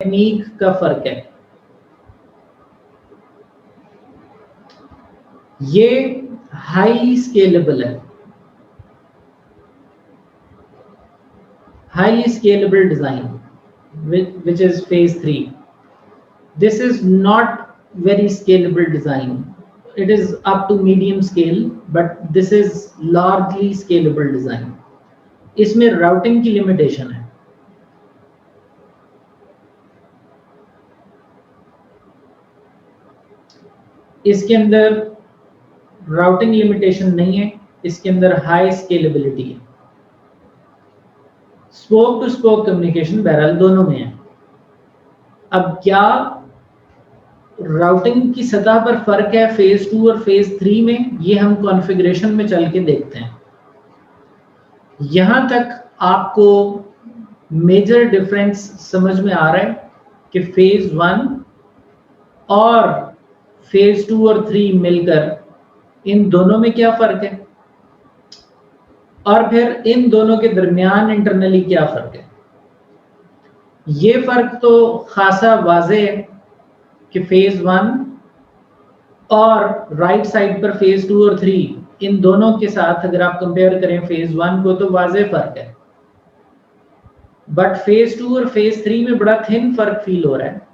Technique का फर्क है। ये हाईली स्केलेबल है, highly scalable design, which is phase 3. This is not very scalable design. It is up to medium scale, but this is largely scalable design. इसमें routing की limitation है। इसके अंदर routing limitation नहीं है, इसके अंदर high scalability है। स्पोक टू स्पोक कम्युनिकेशन बहरहाल दोनों में है। अब क्या राउटिंग की सतह पर फर्क है फेज 2 और फेज 3 में, ये हम कॉन्फ़िगरेशन में चल के देखते हैं। यहां तक आपको मेजर डिफरेंस समझ में आ रहा है कि फेज 1 और फेज 2 और 3 मिलकर इन दोनों में क्या फर्क है, और फिर इन दोनों के दरमियान इंटरनली क्या फर्क है। ये फर्क तो खासा वाज़े है कि फेज 1 और राइट साइड पर फेज 2 और 3, इन दोनों के साथ अगर आप कंपेयर करें फेज 1 को तो वाज़े फर्क है। बट फेज 2 और फेज 3 में बड़ा थिन फर्क फील हो रहा है।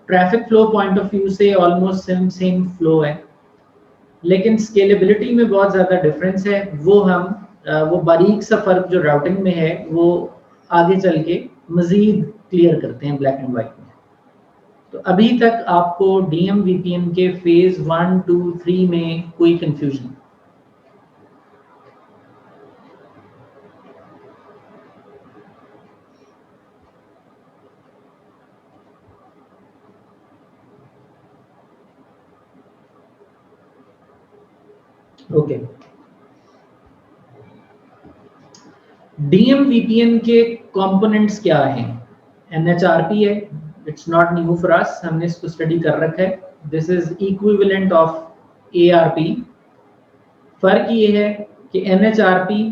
Traffic flow point of view से ऑलमोस्ट सेम फ्लो है, लेकिन स्केलेबिलिटी में बहुत ज़्यादा डिफरेंस है। वो बारीक सा फर्क जो राउटिंग में है वो आगे चल के मज़ीद क्लियर करते हैं ब्लैक एंड वाइट में। तो अभी तक आपको डीएम वीपीएन के फेज 1, 2, 3 में कोई कंफ्यूजन? ओके, डीएम वीपीएन के कंपोनेंट्स क्या हैं? एनएचआरपी है, it's not new for us, हमने इसको स्टडी कर रखा है। This is equivalent of ARP. फर्क ये है कि NHRP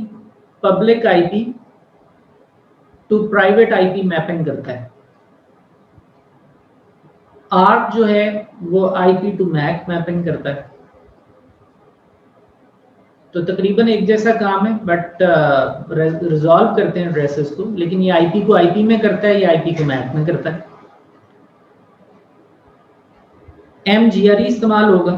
public IP to private IP mapping करता है। आर्क जो है वो आईपी टू मैक मैपिंग करता है। तो तकरीबन एक जैसा काम है, बट रिजॉल्व करते हैं एड्रेसेस को, लेकिन ये आईपी को आईपी में करता है, ये आईपी को मैक में करता है। एमजीआरई इस्तेमाल होगा,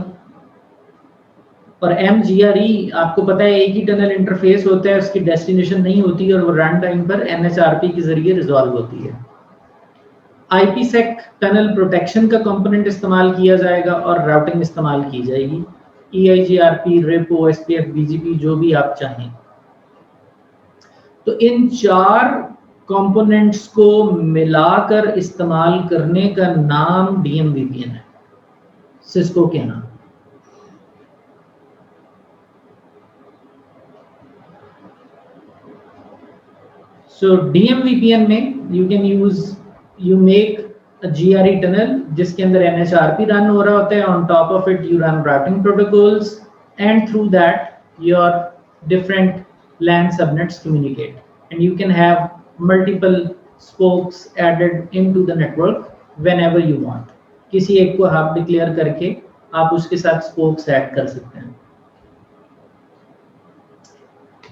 और एमजीआरई आपको पता है एक ही टनल इंटरफेस होता है, उसकी डेस्टिनेशन नहीं होती और वो रन टाइम पर एनएचआरपी के जरिए रिजॉल्व होती है। आईपीसेक टनल प्रोटेक्शन का कंपोनेंट इस्तेमाल किया जाएगा और राउटिंग इस्तेमाल की जाएगी। EIGRP, रेपो, SPF, BGP, जो भी आप चाहें। तो इन 4 कंपोनेंट्स को मिलाकर इस्तेमाल करने का नाम डीएम वीपीएन है, सिस्को के नाम। सो डीएम वीपीएन में यू मेक GRE टनल जिसके अंदर NHRP रन हो रहा होता है। On top of it you run routing protocols, and through that your different LAN subnets communicate, and you can have multiple spokes added into the network whenever you want. किसी एक को hub declare करके आप उसके साथ spokes add कर सकते हैं।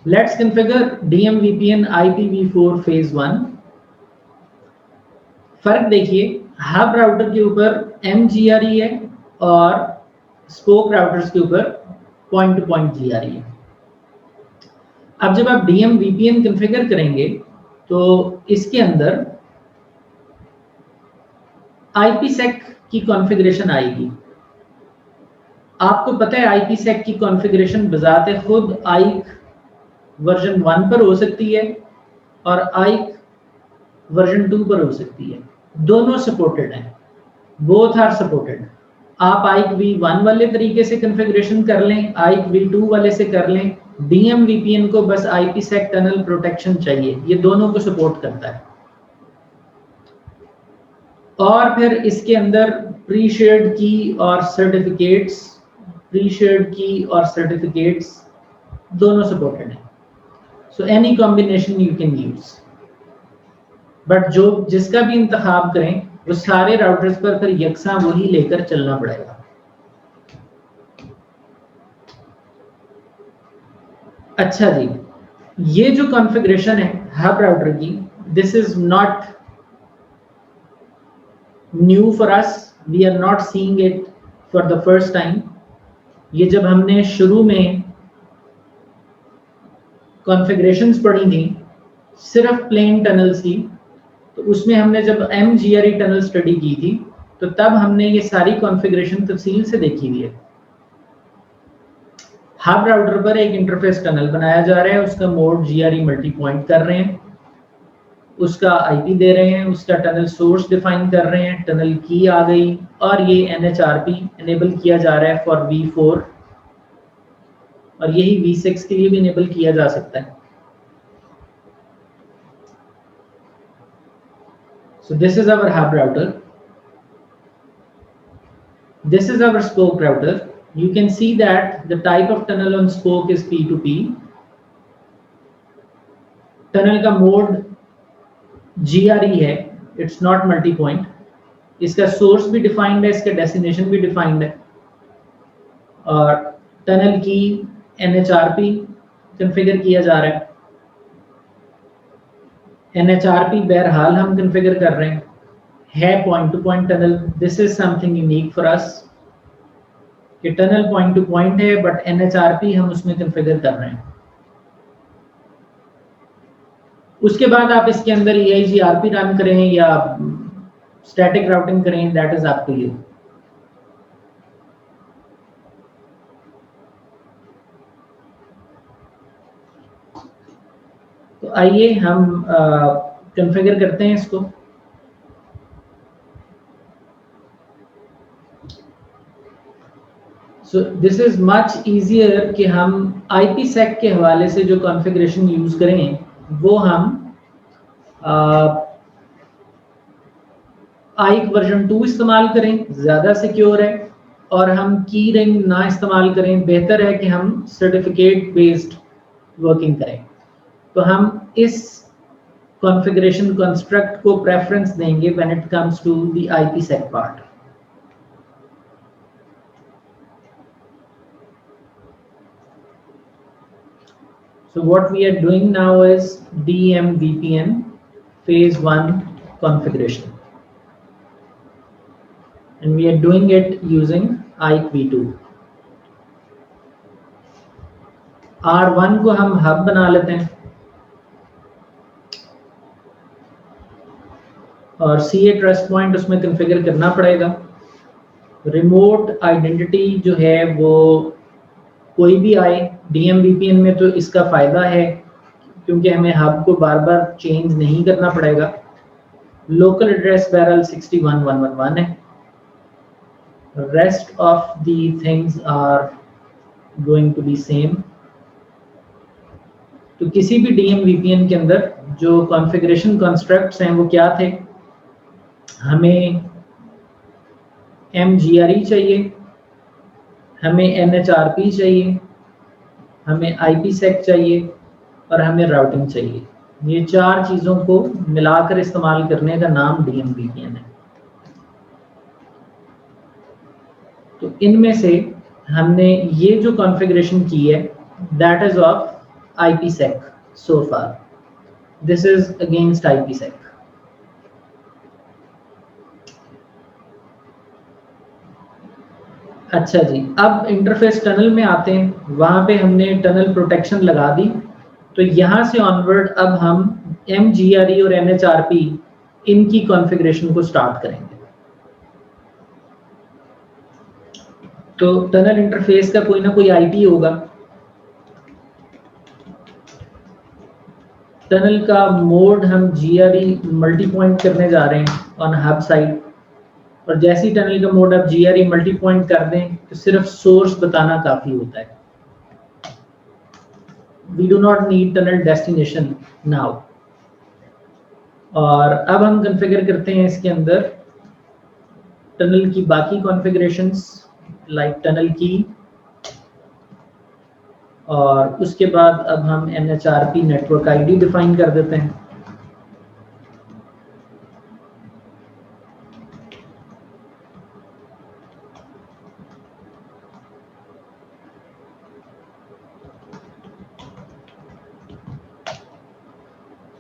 Let's configure DM VPN IPv4 phase 1। फर्क देखिए, हब राउटर के ऊपर MGRE है और स्पोक राउटर्स के ऊपर पॉइंट टू पॉइंट GRE है। अब जब आप DM VPN कॉन्फ़िगर करेंगे तो इसके अंदर IPsec की कॉन्फ़िगरेशन आएगी। आपको पता है IPsec की कॉन्फ़िगरेशन बजाते खुद आइक वर्जन 1 पर हो सकती है और आइक वर्जन 2 पर हो सकती है। दोनों सपोर्टेड हैं, बोथ आर सपोर्टेड। आप आइक v1 वाले तरीके से कॉन्फ़िगरेशन कर लें, आइक v2 वाले से कर लें। डीएम वीपीएन को बस IPsec टनल प्रोटेक्शन चाहिए, ये दोनों को सपोर्ट करता है। और फिर इसके अंदर प्री शेयर्ड की और सर्टिफिकेट्स दोनों सपोर्टेड हैं। So any combination you can use. But जो जिसका भी इंतखाब करें वो सारे राउटर्स पर फिर यकसा वही लेकर चलना पड़ेगा। अच्छा जी, ये जो कॉन्फ़िगरेशन है हब राउटर की, this is not new for us, we are not seeing it for the first time. ये जब हमने शुरू में कॉन्फ़िगरेशंस पढ़ी थी सिर्फ प्लेन टनल्स की, तो उसमें हमने जब MGRE टनल स्टडी की थी तो तब हमने ये सारी कॉन्फ़िगरेशन तफसील से देखी हुई है। हब राउटर पर एक इंटरफेस टनल बनाया जा रहा है, उसका मोड GRE मल्टी पॉइंट कर रहे हैं, उसका IP दे रहे हैं, उसका टनल सोर्स डिफाइन कर रहे हैं, टनल की आ गई और ये NHRP इनेबल किया जा रहा है फॉर V4 और यही V6 के लिए भी इनेबल किया जा सकता है। So this is our hub router. This is our spoke router. You can see that the type of tunnel on spoke is P2P. Tunnel का मोड GRE है, it's not multi point. इसका source भी defined है, इसका destination भी defined है और tunnel की NHRP कॉन्फ़िगर किया जा रहा है। NHRP बहरहाल हम कॉन्फ़िगर कर रहे हैं, है point two point tunnel. This is something unique for us कि टनल पॉइंट टू पॉइंट है बट NHRP हम उसमें कॉन्फ़िगर कर रहे हैं। उसके बाद आप इसके अंदर EIGRP रन करें या स्टैटिक राउटिंग करें, that is up to you. तो आइए हम कॉन्फ़िगर करते हैं इसको। So this is much easier कि हम IPsec के हवाले से जो कॉन्फ़िगरेशन यूज करें वो हम IC वर्जन 2 इस्तेमाल करें, ज़्यादा सिक्योर है, और हम की रिंग ना इस्तेमाल करें, बेहतर है कि हम सर्टिफिकेट बेस्ड वर्किंग करें। तो हम इस कॉन्फ़िगरेशन कंस्ट्रक्ट को प्रेफरेंस देंगे when it comes to the IPsec part. So what we are doing now is DMVPN phase 1 configuration, and we are doing it using IPv2। R1 को हम hub बना लेते हैं और CA ट्रस्ट पॉइंट उसमें configure करना पड़ेगा। रिमोट आइडेंटिटी जो है वो कोई भी आए, DMVPN में तो इसका फ़ायदा है क्योंकि हमें हब को बार बार चेंज नहीं करना पड़ेगा। लोकल एड्रेस बैरल 61111 है। Rest of the things are going to be same. तो किसी भी DMVPN के अंदर जो कॉन्फ़िगरेशन कंस्ट्रक्ट्स हैं वो क्या थे, हमें MGRE चाहिए, हमें NHRP चाहिए, हमें IPsec चाहिए और हमें राउटिंग चाहिए। ये चार चीज़ों को मिलाकर इस्तेमाल करने का नाम DMVPN है। तो इनमें से हमने ये जो कॉन्फ़िगरेशन की है that is of IPsec so far. This is against IPsec. अच्छा जी, अब इंटरफेस टनल में आते हैं। वहां पे हमने टनल प्रोटेक्शन लगा दी, तो यहाँ से ऑनवर्ड अब हम MGRE और NHRP इनकी कॉन्फ़िगरेशन को स्टार्ट करेंगे। तो टनल इंटरफेस का कोई ना कोई IP होगा। टनल का मोड हम GRE मल्टी पॉइंट करने जा रहे हैं ऑन हब साइड, और जैसे ही टनल का मोड आप GRE मल्टी पॉइंट कर दें तो सिर्फ सोर्स बताना काफ़ी होता है। We do not need tunnel destination now. और अब हम कॉन्फ़िगर करते हैं इसके अंदर टनल की बाकी कॉन्फ़िगरेशंस लाइक टनल की, और उसके बाद अब हम NHRP नेटवर्क ID डिफाइन कर देते हैं।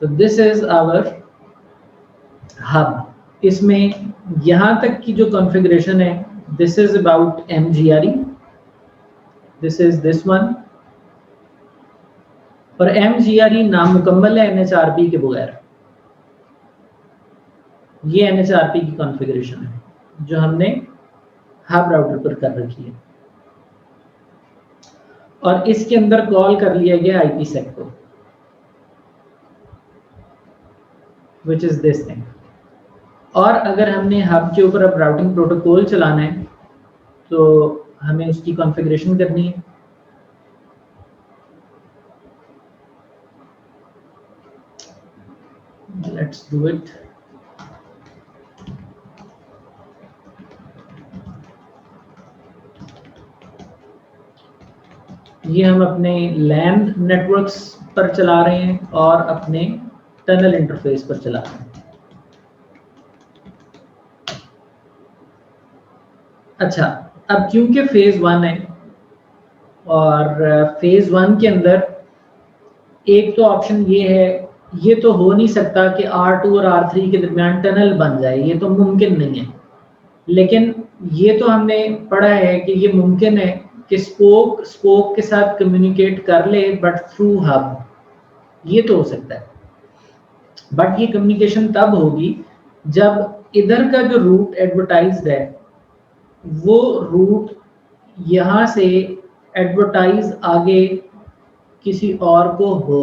तो दिस इज आवर हब। इसमें यहां तक की जो कॉन्फ़िगरेशन है, this is about MGRE, this is this one. और MGRE नामुकम्मल है NHRP के बगैर। ये NHRP की कॉन्फ़िगरेशन है जो हमने हब राउटर पर कर रखी है, और इसके अंदर कॉल कर लिया गया IPsec को, विच इज दिस थिंग। और अगर हमने हब के ऊपर अब राउटिंग प्रोटोकॉल चलाना है तो हमें उसकी कॉन्फ़िगरेशन करनी है। Let's do it. ये हम अपने लैन नेटवर्क्स पर चला रहे हैं और अपने टनल इंटरफेस पर चला रहे हैं। अच्छा, अब क्योंकि फेज 1 है और फेज 1 के अंदर एक तो ऑप्शन ये है, ये तो हो नहीं सकता कि R2 और R3 के दरमियान टनल बन जाए, ये तो मुमकिन नहीं है। लेकिन ये तो हमने पढ़ा है कि ये मुमकिन है कि स्पोक के साथ कम्युनिकेट कर ले, बट थ्रू हब, ये तो हो सकता है। बट ये कम्युनिकेशन तब होगी जब इधर का जो रूट एडवर्टाइज्ड है वो रूट यहाँ से एडवर्टाइज आगे किसी और को हो।